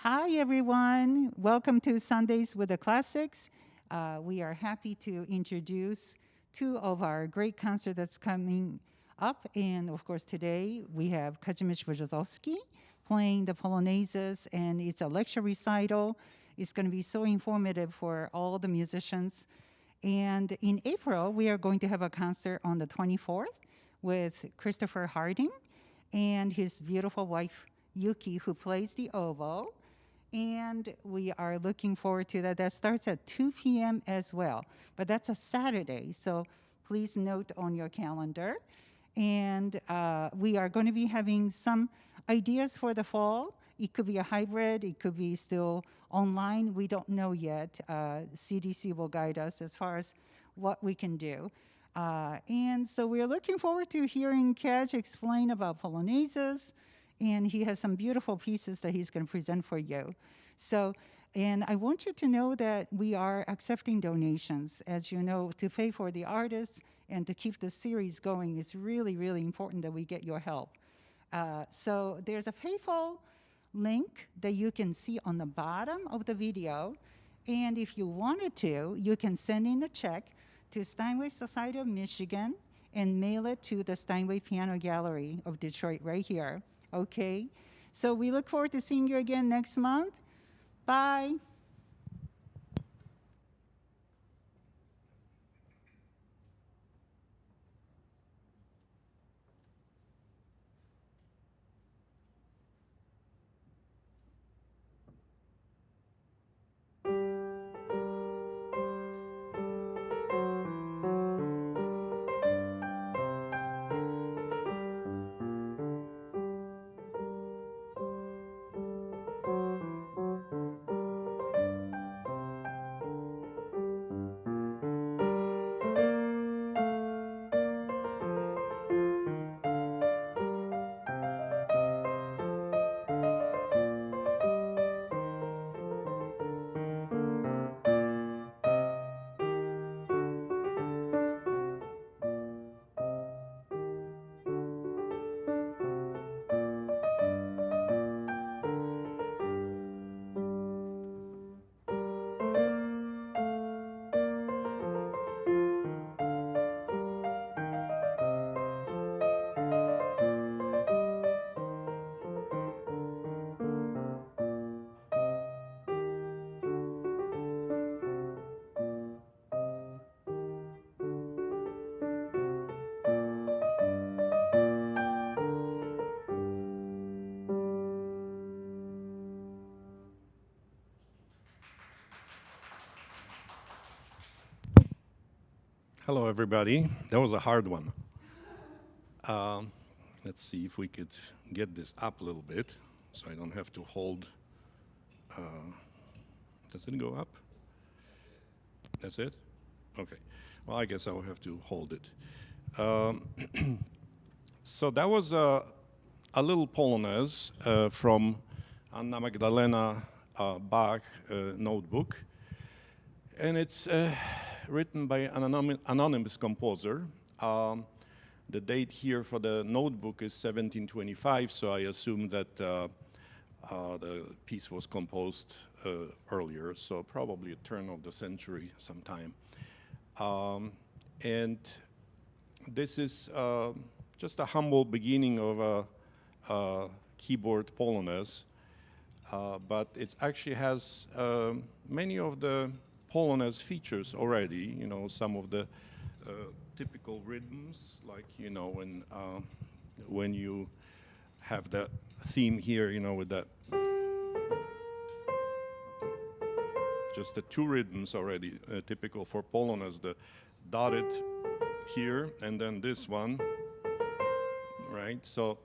Hi, everyone. Welcome to Sundays with the Classics. We are happy to introduce two of our great concerts that's coming up. And of course, today we have Kazimierz Brzozowski playing the Polonaises, and it's a lecture recital. It's going to be so informative for all the musicians. And in April, we are going to have a concert on the 24th with Christopher Harding and his beautiful wife, Yuki, who plays the oboe. And we are looking forward to that. That starts at 2 p.m. as well. But that's a Saturday, so please note on your calendar. And we are going to be having some ideas for the fall. It could be a hybrid, it could be still online. We don't know yet. CDC will guide us as far as what we can do. And so we're looking forward to hearing Kaj explain about Polonaises, and he has some beautiful pieces that he's going to present for you. So, and I want you to know that we are accepting donations. As you know, to pay for the artists and to keep the series going is really, really important that we get your help. So there's a PayPal link that you can see on the bottom of the video. And if you wanted to, you can send in a check to Steinway Society of Michigan and mail it to the Steinway Piano Gallery of Detroit right here. Okay? So we look forward to seeing you again next month. Bye. Hello, everybody. That was a hard one. Let's see if we could get this up a little bit so I don't have to hold. Does it go up? That's it? Okay. Well, I guess I will have to hold it. So that was a little Polonaise from Anna Magdalena Bach notebook. And it's written by an anonymous composer. The date here for the notebook is 1725, so I assume that the piece was composed earlier, so probably a turn of the century sometime. And this is just a humble beginning of a keyboard Polonaise, but it actually has many of the Polonaise features already, you know, some of the typical rhythms, like, you know, when you have that theme here, you know, with that, just the two rhythms already typical for Polonaise, the dotted here and then this one, right? So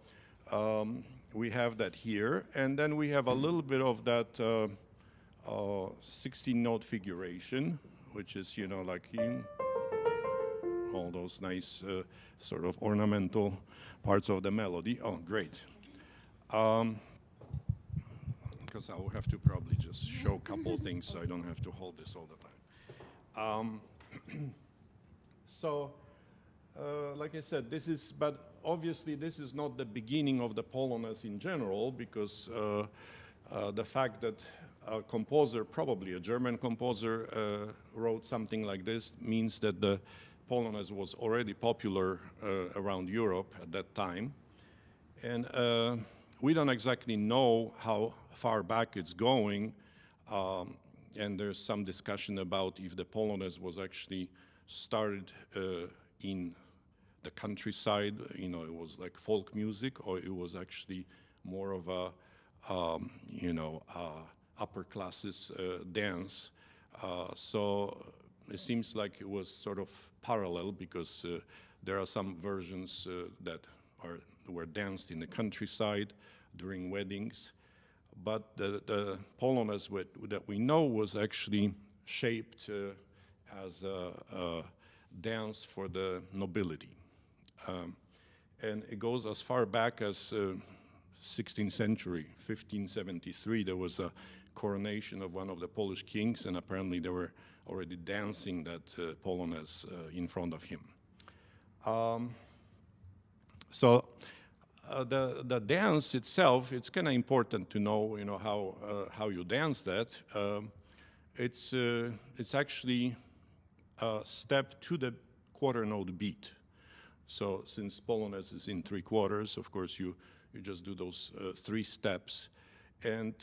we have that here, and then we have a little bit of that 16-note figuration, which is, you know, like all those nice sort of ornamental parts of the melody. Oh, great. Because I will have to probably just show a couple things so I don't have to hold this all the time. So, like I said, this is, but obviously this is not the beginning of the Polonaise in general, because the fact that a composer, probably a German composer, wrote something like this means that the Polonaise was already popular around Europe at that time. And we don't exactly know how far back it's going. And there's some discussion about if the Polonaise was actually started in the countryside, you know, it was like folk music, or it was actually more of a, upper classes dance. So it seems like it was sort of parallel, because there are some versions that were danced in the countryside during weddings. But the Polonaise that we know was actually shaped as a dance for the nobility. And it goes as far back as 16th century, 1573. There was a coronation of one of the Polish kings, and apparently they were already dancing that Polonaise in front of him. So the dance itself, it's kind of important to know, how you dance that. It's actually a step to the quarter note beat. So since Polonaise is in 3/4, of course you just do those 3 steps. And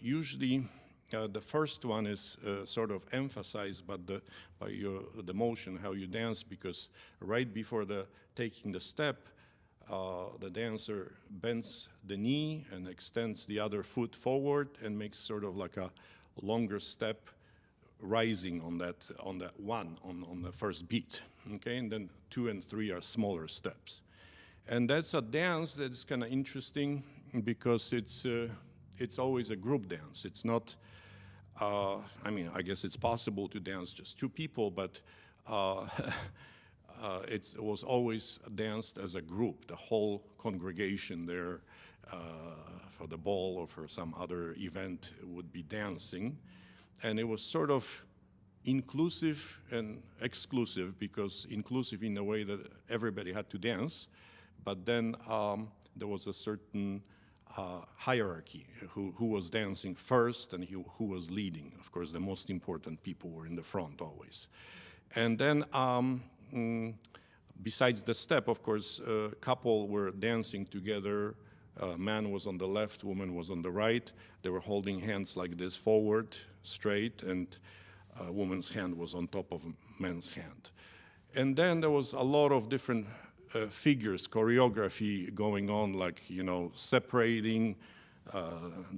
usually the first one is sort of emphasized by the motion, how you dance, because right before taking the step, the dancer bends the knee and extends the other foot forward and makes sort of like a longer step, rising on that one on the first beat. Okay, and then 2 and 3 are smaller steps. And that's a dance that is kind of interesting because it's always a group dance. It's not, I guess it's possible to dance just 2 people, but it was always danced as a group, the whole congregation there for the ball or for some other event would be dancing. And it was sort of inclusive and exclusive, because inclusive in a way that everybody had to dance, but then there was a certain hierarchy, who was dancing first and who was leading. Of course, the most important people were in the front always. And then besides the step, of course, couple were dancing together. Man was on the left, woman was on the right. They were holding hands like this forward, straight, and a woman's hand was on top of a man's hand. And then there was a lot of different figures, choreography going on, like, separating,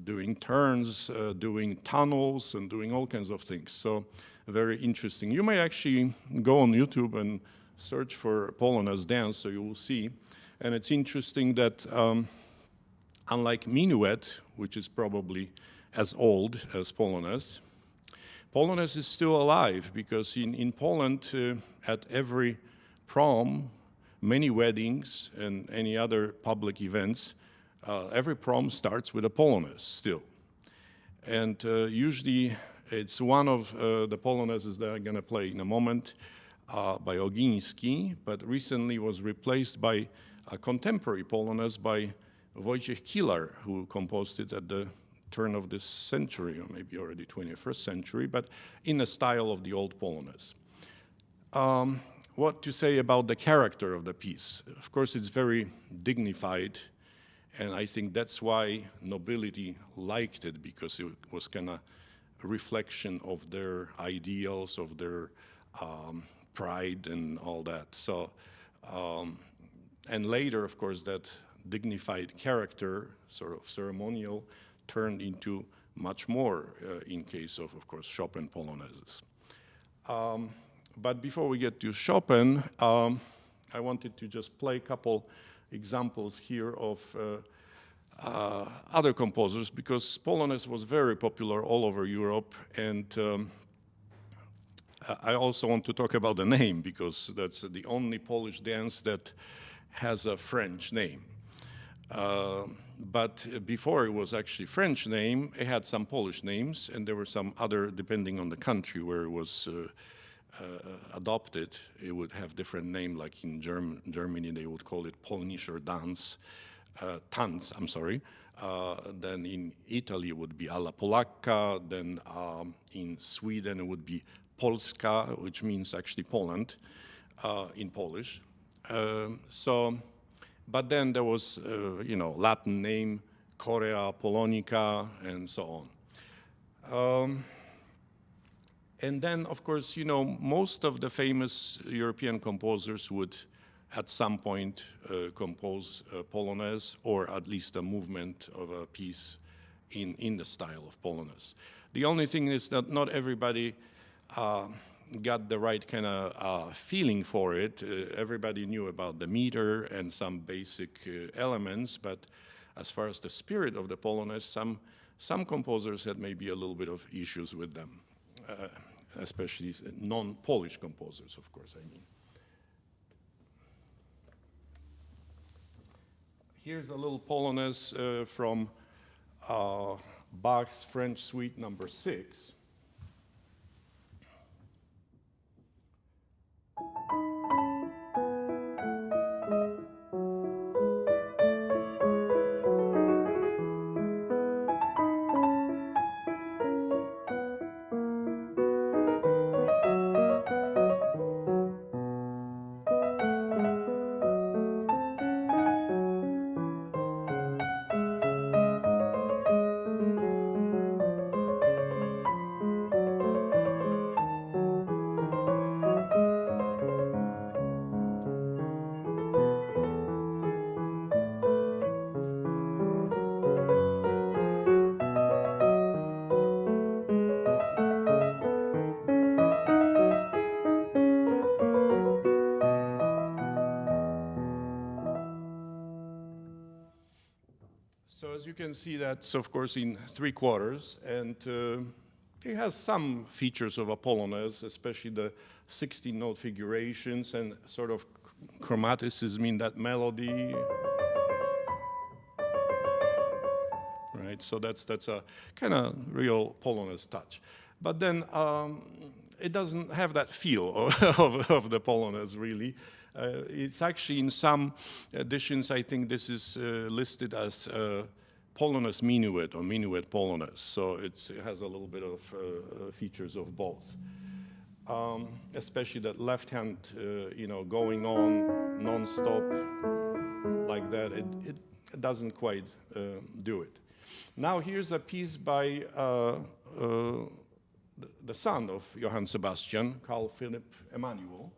doing turns, doing tunnels, and doing all kinds of things. So very interesting. You may actually go on YouTube and search for Polonaise dance, so you will see. And it's interesting that unlike minuet, which is probably as old as Polonaise, Polonaise is still alive, because in Poland, at every prom, many weddings, and any other public events, every prom starts with a Polonaise still. And usually it's one of the Polonaises that I'm going to play in a moment by Ogiński, but recently was replaced by a contemporary Polonaise by Wojciech Kilar, who composed it at the turn of this century, or maybe already 21st century, but in the style of the old Polonaise. What to say about the character of the piece? Of course, it's very dignified, and I think that's why nobility liked it, because it was kind of a reflection of their ideals, of their pride and all that. So, and later, of course, that dignified character, sort of ceremonial, turned into much more in case of course, Chopin Polonaises. But before we get to Chopin, I wanted to just play a couple examples here of other composers, because Polonaise was very popular all over Europe, and I also want to talk about the name, because that's the only Polish dance that has a French name. But before it was actually French name, it had some Polish names, and there were some other, depending on the country where it was adopted, it would have different name, like in Germany they would call it Polnischer Dance, Tanz, I'm sorry. Then in Italy it would be alla polacca. Then in Sweden it would be Polska, which means actually Poland in Polish. But then there was, Latin name, Chorea Polonica, and so on. And then, of course, most of the famous European composers would, at some point, compose a Polonaise, or at least a movement of a piece in the style of Polonaise. The only thing is that not everybody got the right kind of feeling for it. Everybody knew about the meter and some basic elements, but as far as the spirit of the Polonaise, some composers had maybe a little bit of issues with them. Especially non-Polish composers, of course, I mean. Here's a little Polonaise from Bach's French Suite number 6. So as you can see, that's of course in 3/4, and it has some features of a Polonaise, especially the 16-note figurations and sort of chromaticism in that melody. Right, so that's a kind of real Polonaise touch. But then it doesn't have that feel of the Polonaise, really. It's actually in some editions, I think this is listed as Polonaise minuet or minuet Polonaise. So it has a little bit of features of both. Especially that left hand, going on non-stop like that, it doesn't quite do it. Now here's a piece by the son of Johann Sebastian, Carl Philipp Emanuel.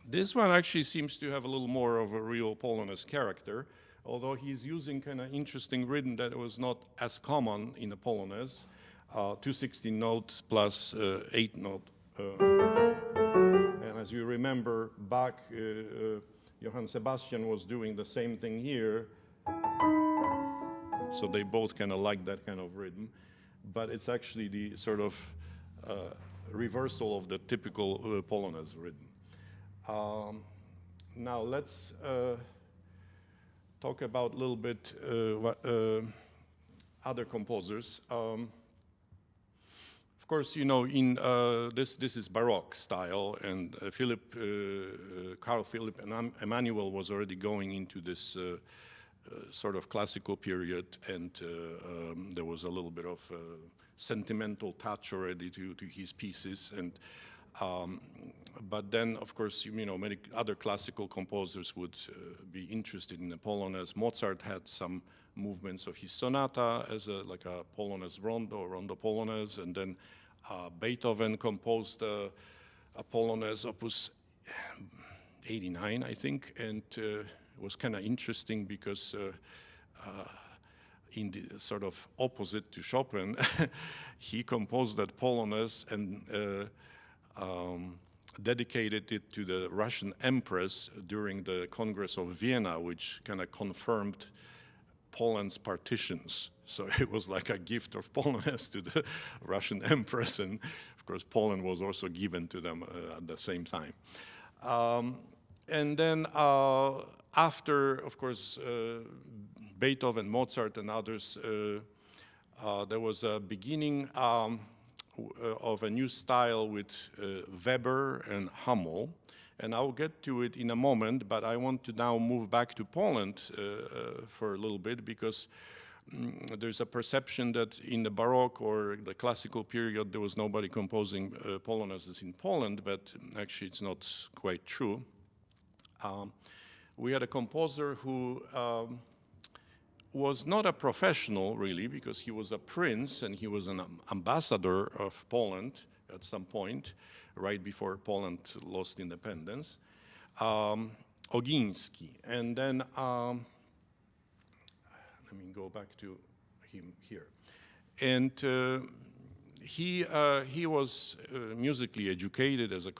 This one actually seems to have a little more of a real Polonaise character, although he's using kind of interesting rhythm that was not as common in the Polonaise, 216 notes plus 8 note. And as you remember, Bach, Johann Sebastian was doing the same thing here, so they both kind of like that kind of rhythm, but it's actually the sort of reversal of the typical Polonaise rhythm. Now let's talk about a little bit other composers. Of course, in this is Baroque style, and Carl Philipp Emanuel was already going into this sort of classical period, and there was a little bit of sentimental touch already to his pieces, and But then, of course, many other classical composers would be interested in the Polonaise. Mozart had some movements of his sonata as like a Polonaise rondo, rondo Polonaise, and then Beethoven composed a Polonaise opus 89, I think, and it was kind of interesting because in the sort of opposite to Chopin, he composed that Polonaise and dedicated it to the Russian Empress during the Congress of Vienna, which kind of confirmed Poland's partitions. So it was like a gift of Polonaise to the Russian Empress, and of course Poland was also given to them at the same time. And then after, of course, Beethoven, Mozart, and others, there was a beginning of a new style with Weber and Hummel. And I'll get to it in a moment, but I want to now move back to Poland for a little bit, because there's a perception that in the Baroque or the classical period there was nobody composing Polonaises in Poland, but actually it's not quite true. We had a composer who was not a professional, really, because he was a prince and he was an ambassador of Poland at some point, right before Poland lost independence, Ogiński. And then, let me go back to him here. And he was musically educated as a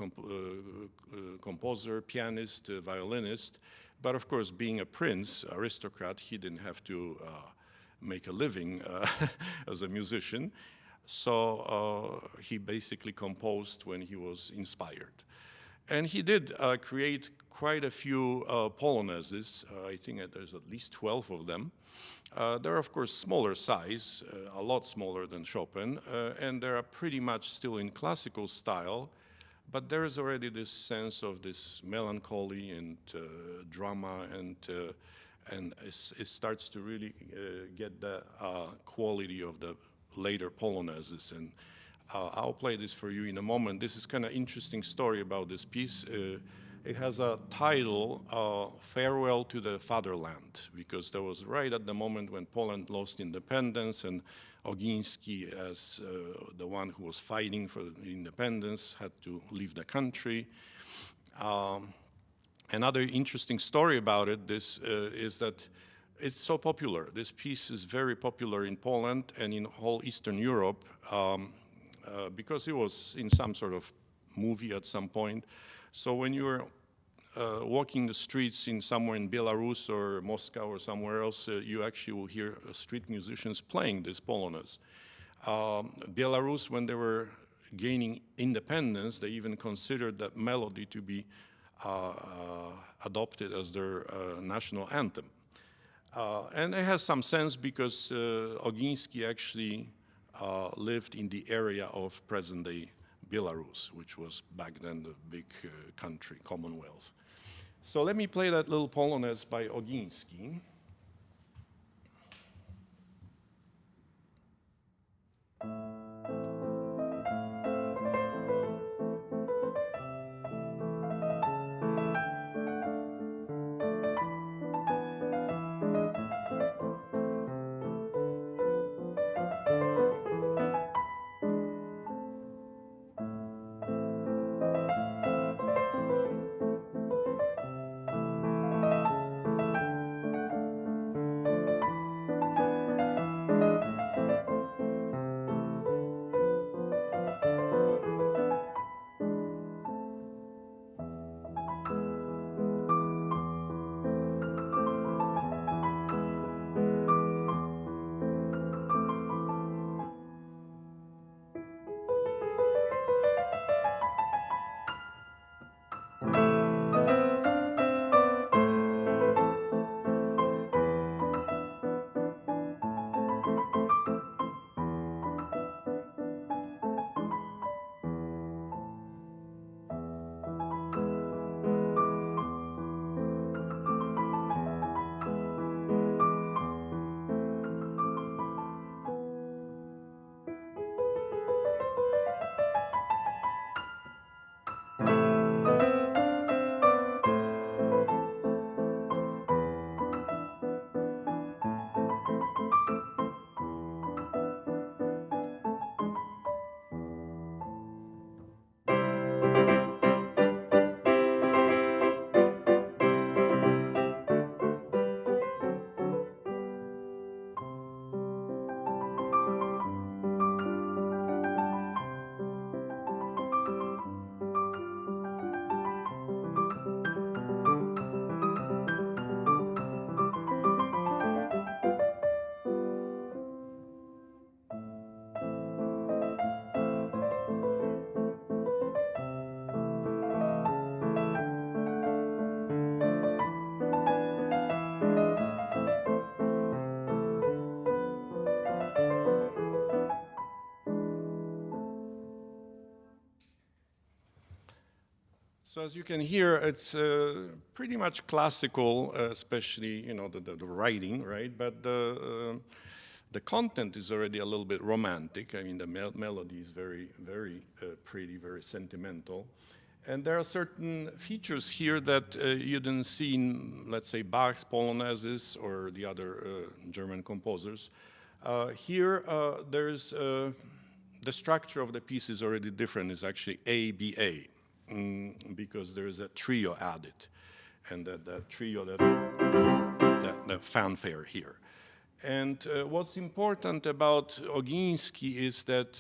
composer, pianist, violinist, but of course, being a prince, aristocrat, he didn't have to make a living as a musician. So he basically composed when he was inspired. And he did create quite a few Polonaises. I think there's at least 12 of them. They're, of course, smaller size, a lot smaller than Chopin, and they're pretty much still in classical style. But there is already this sense of this melancholy and drama, and it starts to really get the quality of the later Polonaises. And I'll play this for you in a moment. This is kind of interesting story about this piece. It has a title, Farewell to the Fatherland, because that was right at the moment when Poland lost independence, and Ogiński, as the one who was fighting for independence, had to leave the country. Another interesting story about it is that it's so popular. This piece is very popular in Poland and in whole Eastern Europe because it was in some sort of movie at some point. So when you're walking the streets somewhere in Belarus or Moscow or somewhere else, you actually will hear street musicians playing this Polonaise. Belarus, when they were gaining independence, they even considered that melody to be adopted as their national anthem. And it has some sense because Ogiński actually lived in the area of present-day Belarus, which was back then the big country, Commonwealth. So let me play that little Polonaise by Ogiński. So as you can hear, it's pretty much classical, especially the writing, right? But the content is already a little bit romantic. I mean, the melody is very, very pretty, very sentimental. And there are certain features here that you didn't see in, let's say, Bach's Polonaises or the other German composers. Here, there's the structure of the piece is already different. It's actually A-B-A, because there is a trio added, and that trio, that fanfare here. And what's important about Ogiński is that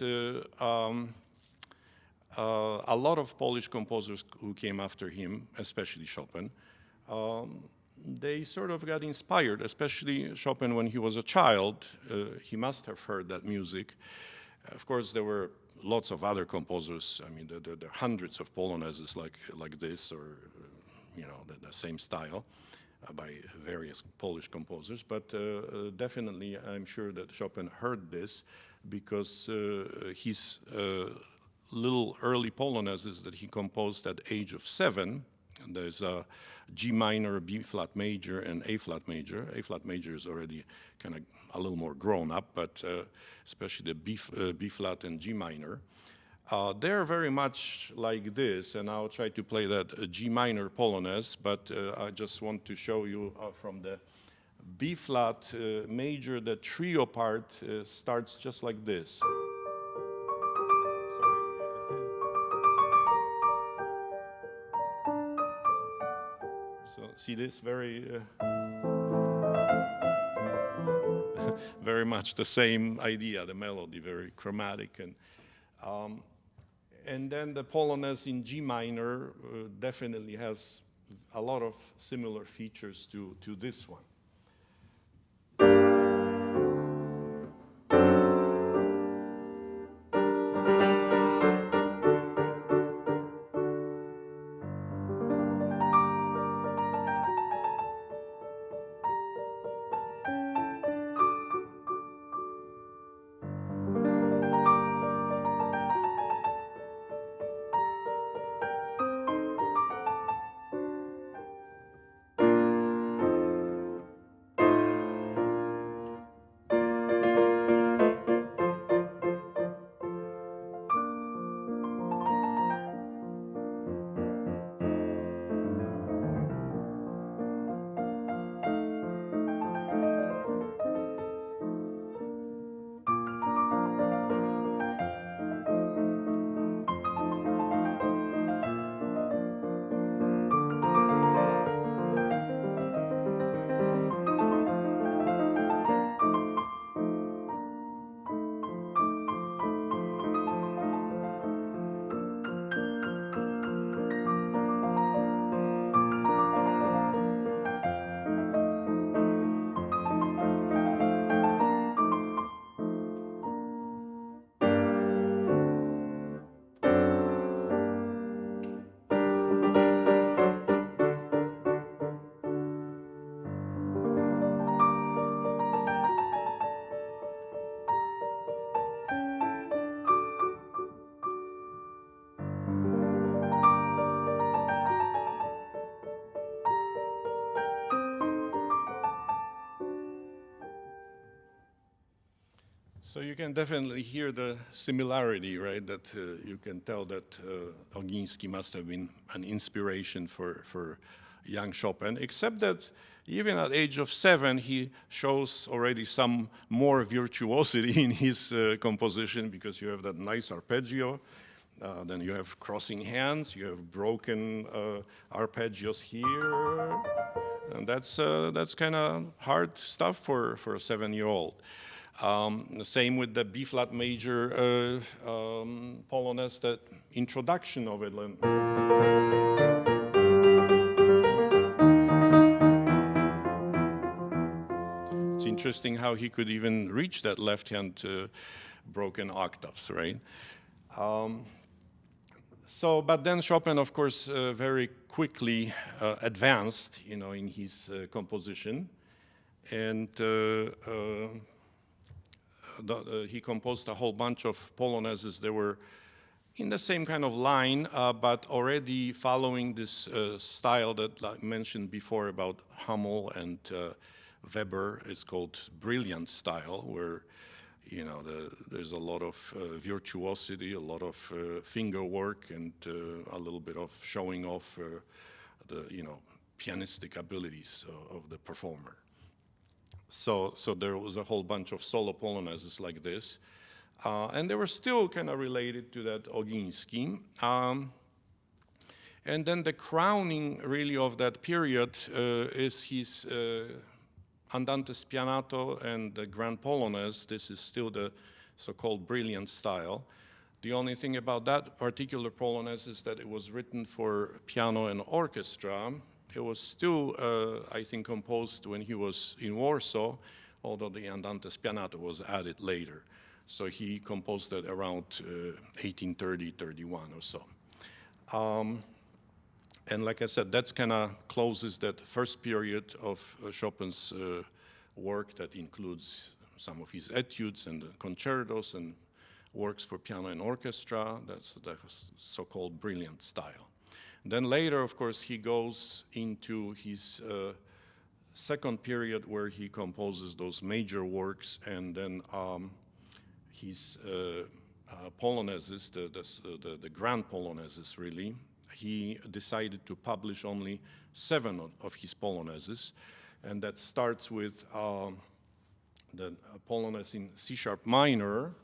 a lot of Polish composers who came after him, especially Chopin, they sort of got inspired, especially Chopin when he was a child. He must have heard that music. Of course, there were lots of other composers. I mean, there are hundreds of Polonaises like this, or the same style by various Polish composers. But definitely, I'm sure that Chopin heard this because his little early Polonaises that he composed at the age of 7. And there's a G minor, B flat major, and A flat major. A flat major is already kind of a little more grown up, but especially the B flat and G minor. They're very much like this, and I'll try to play that G minor Polonaise, but I just want to show you from the B flat major, the trio part starts just like this. So see this very, very much the same idea, the melody, very chromatic, and then the Polonaise in G minor definitely has a lot of similar features to this one. So you can definitely hear the similarity, right? That you can tell that Ogiński must have been an inspiration for young Chopin, except that even at the age of 7, he shows already some more virtuosity in his composition, because you have that nice arpeggio, then you have crossing hands, you have broken arpeggios here, and that's kind of hard stuff for a 7-year-old. The same with the B flat major Polonaise, that introduction of it. It's interesting how he could even reach that left hand broken octaves, right? But then Chopin, of course, very quickly advanced, in his composition, and he composed a whole bunch of Polonaises. They were in the same kind of line, but already following this style that I mentioned before about Hummel and Weber. It's called brilliant style, where there's a lot of virtuosity, a lot of finger work, and a little bit of showing off the pianistic abilities of the performer. So there was a whole bunch of solo polonaises like this. And they were still kind of related to that Ogiński. And then the crowning, really, of that period is his Andante Spianato and the Grand Polonaise. This is still the so-called brilliant style. The only thing about that particular Polonaise is that it was written for piano and orchestra. It was still, I think, composed when he was in Warsaw, although the Andante Spianato was added later. So he composed that around 1830-31 or so. And like I said, that's kind of closes that first period of Chopin's work that includes some of his etudes and concertos and works for piano and orchestra. That's the so-called brilliant style. Then later, of course, he goes into his second period where he composes those major works, and then his polonaises, the grand polonaises, really. He decided to publish only 7 of his polonaises, and that starts with the Polonaise in C-sharp minor.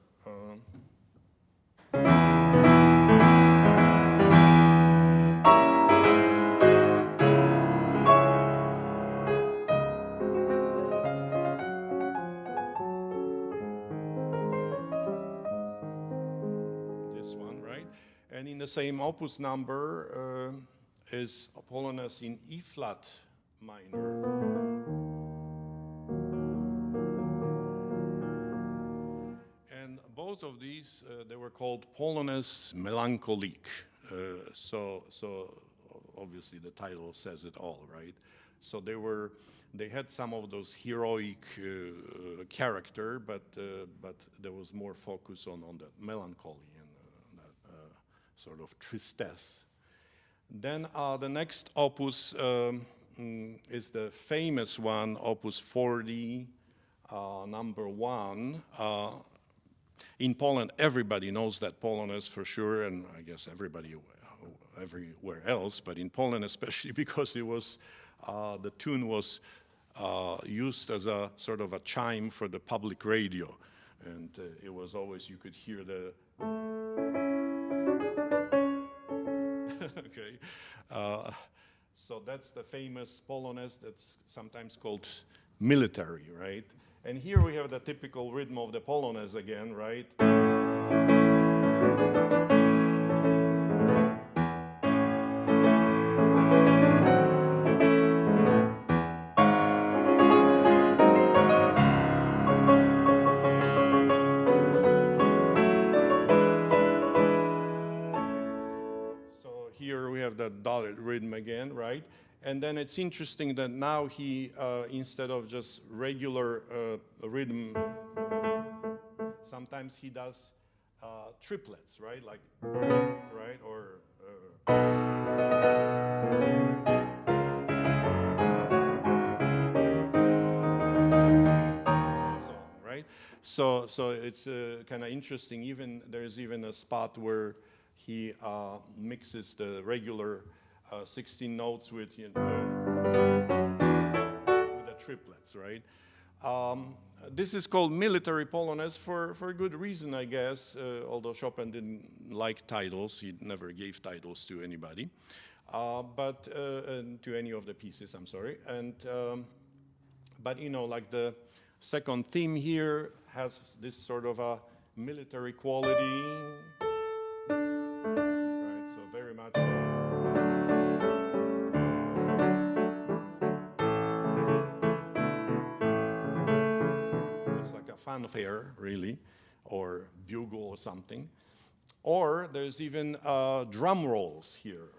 And in the same opus number is a Polonaise in E-flat minor. And both of these, they were called Polonaise mélancolique. So obviously the title says it all, right? So they had some of those heroic character, but there was more focus on the melancholy and sort of tristesse. Then the next opus is the famous one, Opus 40, number 1. In Poland, everybody knows that Polonaise for sure, and I guess everybody everywhere else, but in Poland especially because it was, the tune was used as a sort of a chime for the public radio. And it was always, you could hear the okay, so that's the famous Polonaise that's sometimes called military, right? And here we have the typical rhythm of the Polonaise again, right? The dotted rhythm again, right? And then it's interesting that now he, instead of just regular rhythm, sometimes he does triplets, right? Like, right? Or and so on, right? So it's kind of interesting. There's even a spot where he mixes the regular 16 notes with the triplets, right? This is called military Polonaise for a good reason, I guess, although Chopin didn't like titles. He never gave titles to anybody, but to any of the pieces, I'm sorry. And but like the second theme here has this sort of a military quality. Very much. It's like a fanfare, really, or bugle or something. Or there's even drum rolls here.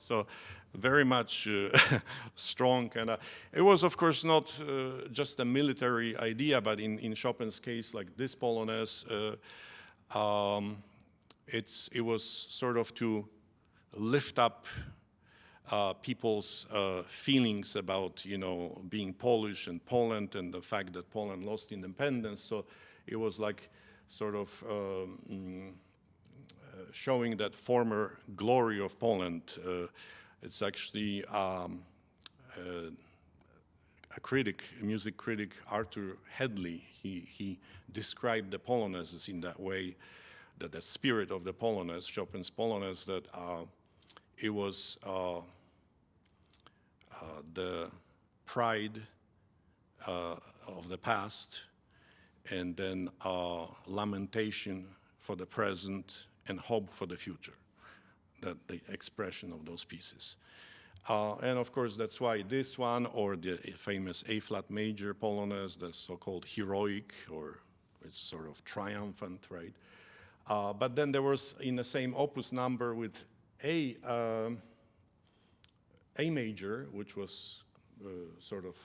So very much strong. And it was, of course, not just a military idea, but in Chopin's case, like this Polonaise, it was sort of to lift up people's feelings about, being Polish and Poland and the fact that Poland lost independence. So it was like sort of showing that former glory of Poland. It's actually a music critic, Arthur Hedley. He described the Polonaises in that way, that the spirit of the Polonaise, Chopin's Polonaise, that it was the pride of the past, and then lamentation for the present and hope for the future, that the expression of those pieces. And of course, that's why this one, or the famous A-flat major Polonaise, the so-called heroic, or it's sort of triumphant, right? But then there was, in the same opus number with A major, which was sort of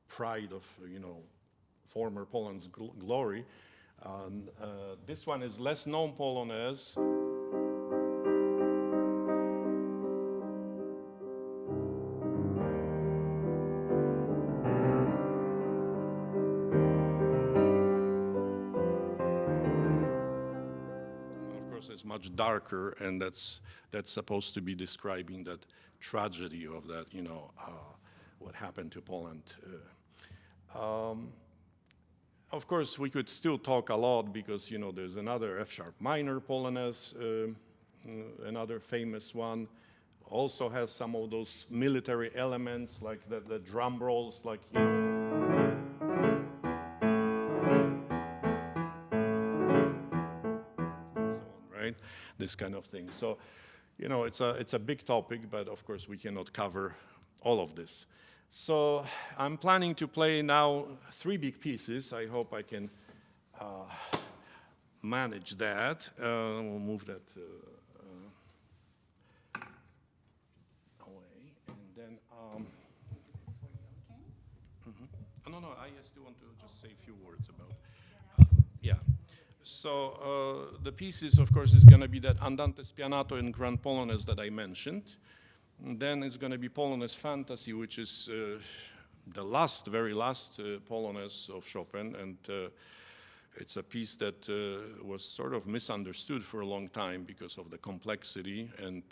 pride of, former Poland's glory. This one is less known Polonaise. It's much darker, and that's supposed to be describing that tragedy of that, what happened to Poland. Of course, we could still talk a lot because, there's another F-sharp minor Polonaise, another famous one, also has some of those military elements, like the drum rolls, like, this kind of thing. So, it's a big topic, but of course we cannot cover all of this. So I'm planning to play now 3 big pieces. I hope I can manage that. We'll move that away, and then. No, I still want to just say a few words about. Yeah. So the pieces, of course, is going to be that Andante Spianato and Grand Polonaise that I mentioned. And then it's going to be Polonaise Fantasy, which is the very last Polonaise of Chopin, and it's a piece that was sort of misunderstood for a long time because of the complexity. And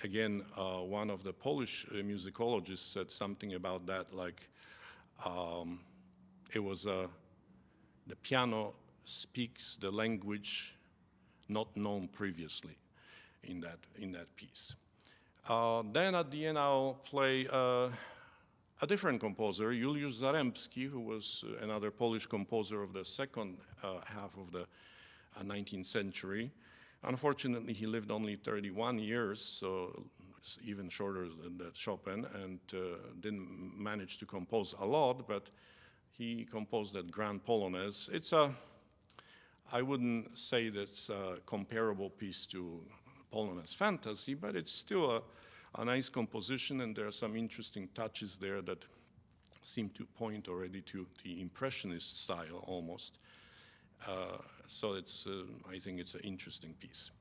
again, one of the Polish musicologists said something about that, like it was the piano speaks the language not known previously in that piece. Then at the end I'll play a different composer, Juliusz Zarembski, who was another Polish composer of the second half of the 19th century. Unfortunately, he lived only 31 years, so it's even shorter than that Chopin, and didn't manage to compose a lot, but he composed that Grand Polonaise. I wouldn't say that's a comparable piece to Polonaise Fantasy, but it's still a nice composition, and there are some interesting touches there that seem to point already to the Impressionist style almost. So I think it's an interesting piece.